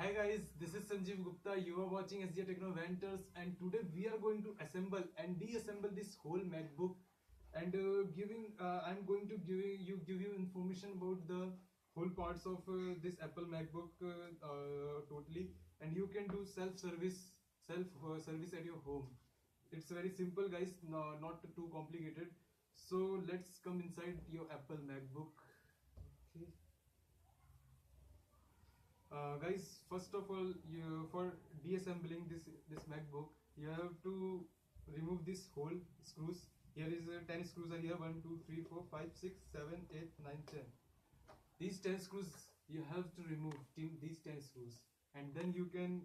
Hi guys, this is Sanjeev Gupta. You are watching SJ Techno Ventures, and today we are going to assemble and deassemble this whole MacBook. And I'm going to give you information about the whole parts of this Apple MacBook totally, and you can do self service at your home. It's very simple, guys. No, not too complicated. So let's come inside your Apple MacBook. Okay. Guys, first of all, for deassembling this MacBook, you have to remove this whole screws. Here is 10 screws are here. 1, 2, 3, 4, 5, 6, 7, 8, 9, 10. These 10 screws you have to remove. These 10 screws, and then you can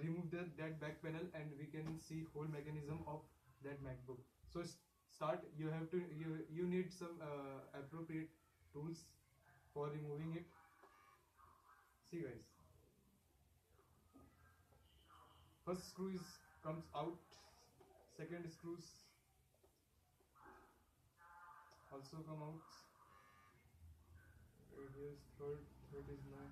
remove that back panel, and we can see whole mechanism of that MacBook. So start. You need some appropriate tools for removing it. See, guys, first screw comes out, second screws also come out, here's third is now.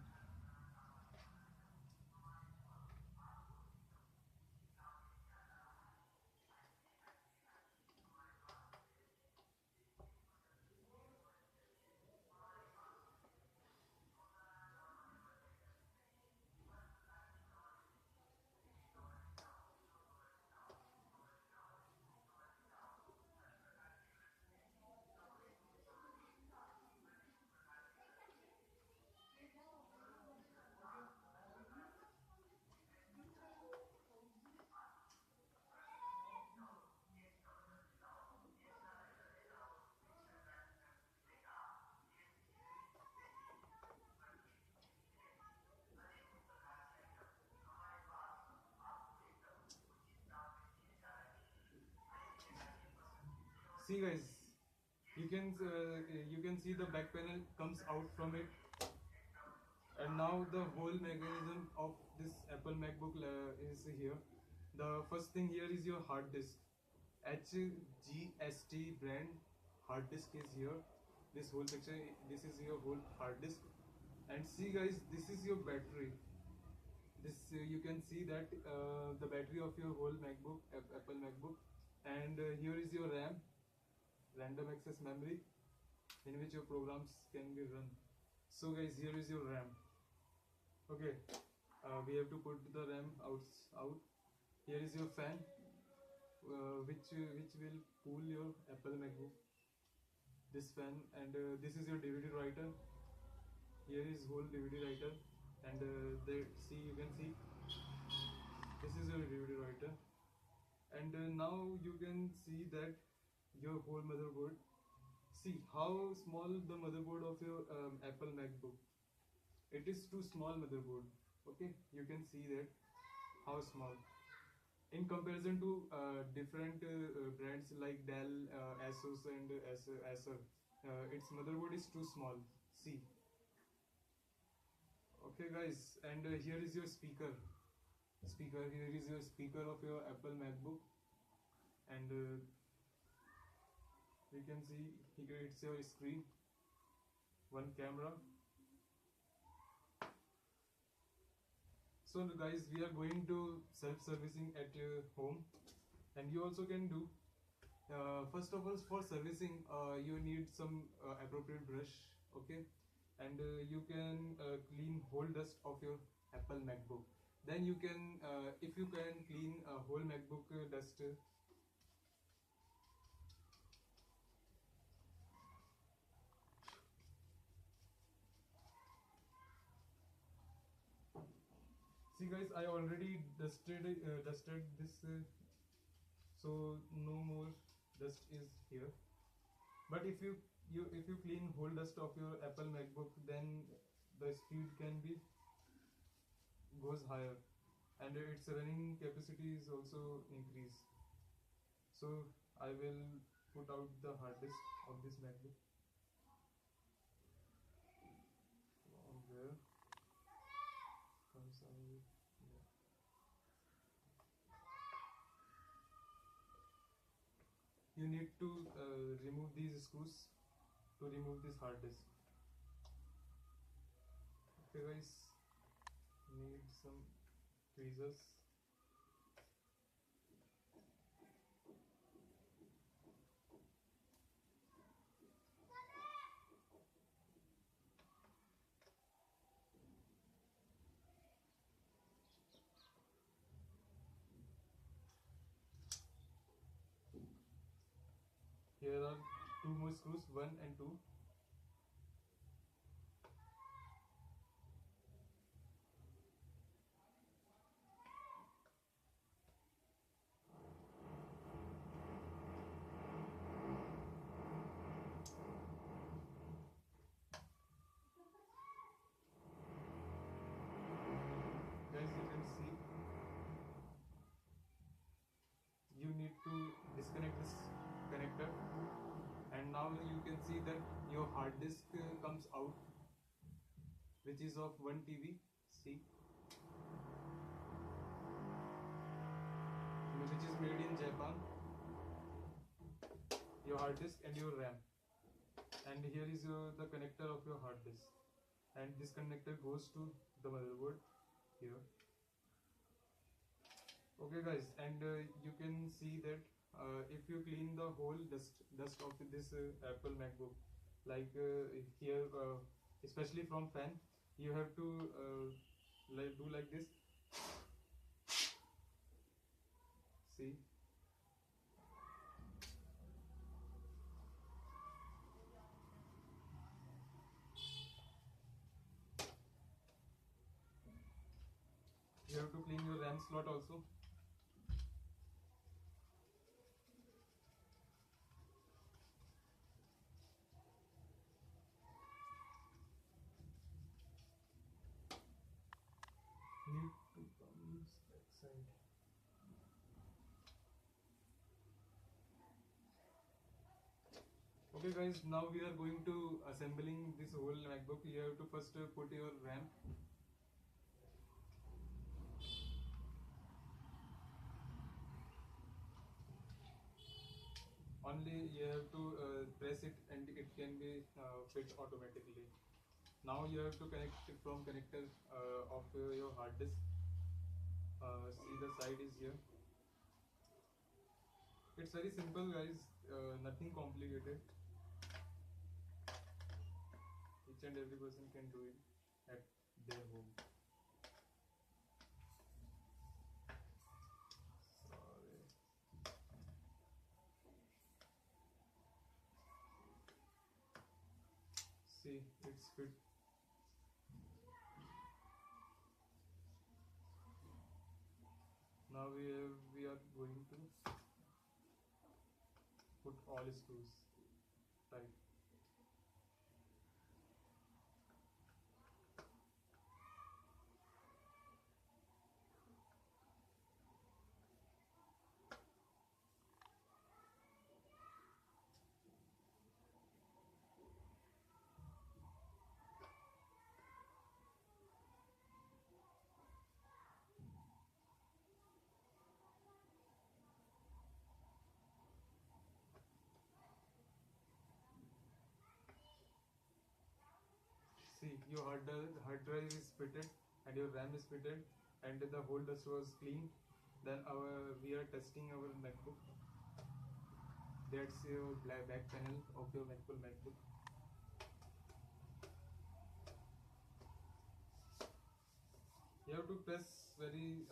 See, guys, you can see the back panel comes out from it, and now the whole mechanism of this Apple MacBook is here. The first thing here is your hard disk. HGST brand hard disk is here. This whole section, this is your whole hard disk. And see, guys, this is your battery. This you can see that the battery of your whole MacBook, Apple MacBook. And here is your RAM, random access memory, in which your programs can be run. So guys, here is your RAM. Okay, we have to put the RAM out. Here is your fan, which will cool your Apple MacBook. This fan, and this is your DVD writer. Here is whole DVD writer, and you can see this is your DVD writer. And now you can see that your whole motherboard. See how small the motherboard of your Apple MacBook. It is too small motherboard. Okay, you can see that how small in comparison to different brands like Dell, Asus, and Acer. Its motherboard is too small. See. Okay, guys, and here is your speaker. Here is your speaker of your Apple MacBook, and you can see here it's your screen, one camera. So guys, we are going to self-servicing at your home, and you also can do. First of all, for servicing, you need some appropriate brush, okay, and you can clean whole dust of your Apple MacBook. Then you can, if you can clean a whole MacBook dust. See, guys, I already dusted this, so no more dust is here. But if you clean whole dust of your Apple MacBook, then the speed can be goes higher, and its running capacity is also increased. So I will put out the hard disk of this MacBook. Where comes out? Yeah. You need to remove these screws to remove this hard disk. Okay, guys, need some tweezers. Here are two more screws, 1 and 2. Guys, you can see you need to disconnect this connector, and now you can see that your hard disk comes out, which is of 1 TB. See, which is made in Japan. Your hard disk and your RAM, and here is the connector of your hard disk, and this connector goes to the motherboard here. Okay guys, and you can see that if you clean the whole dust of this Apple MacBook, like here, especially from fan, you have to do like this. See, you have to clean your RAM slot also. Need to come back side. Okay guys, now we are going to assembling this whole MacBook. You have to first put your RAM. Only you have to press it and it can be fit automatically. Now you have to connect it from connector of your hard disk. See, the side is here. It's very simple guys, nothing complicated. Each and every person can do it at their home. Sorry. See, it's fit. Now we are going to put all screws tight. See, your hard drive is fitted and your RAM is fitted and the whole dust was cleaned. Then we are testing our MacBook. That's your back panel of your MacBook. You have to press very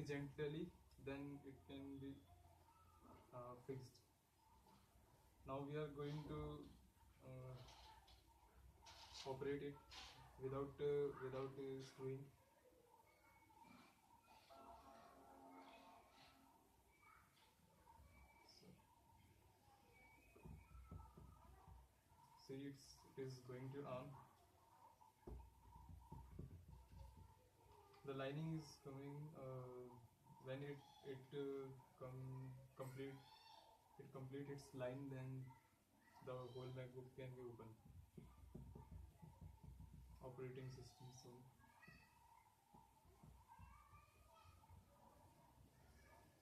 gently, then it can be fixed. Now we are going to operate it without screwing. See, it is going to arm. The lining is coming when it complete its line, then the whole MacBook can be open. Operating system.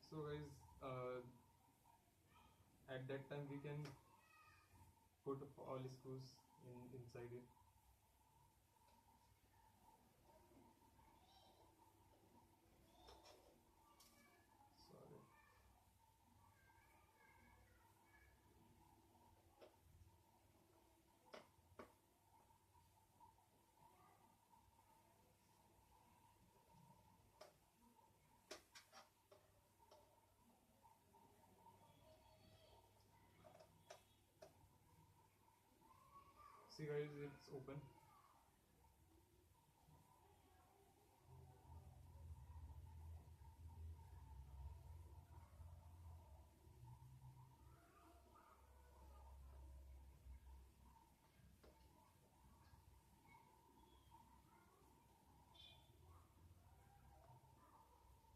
So guys, at that time we can put all screws inside it. See guys, it's open.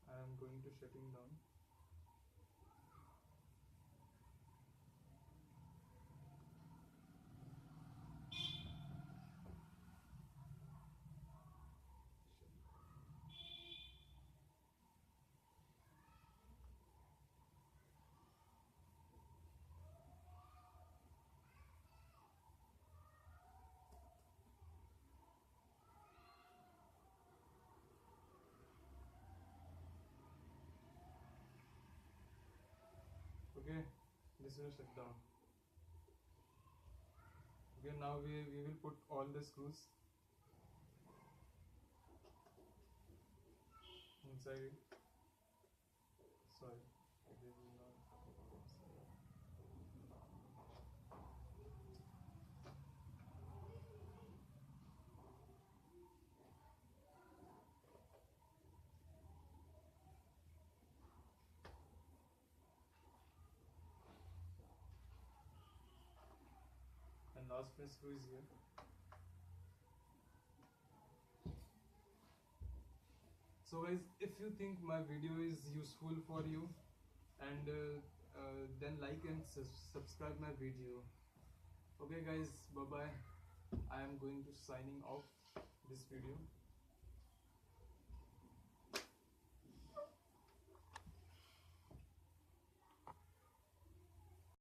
I am going to shutting down. Okay, this will shut down. Okay, now we will put all the screws inside it. Sorry, it is not. And last screw is here. So guys, if you think my video is useful for you, and then like and subscribe my video. Okay guys, bye bye. I am going to signing off this video.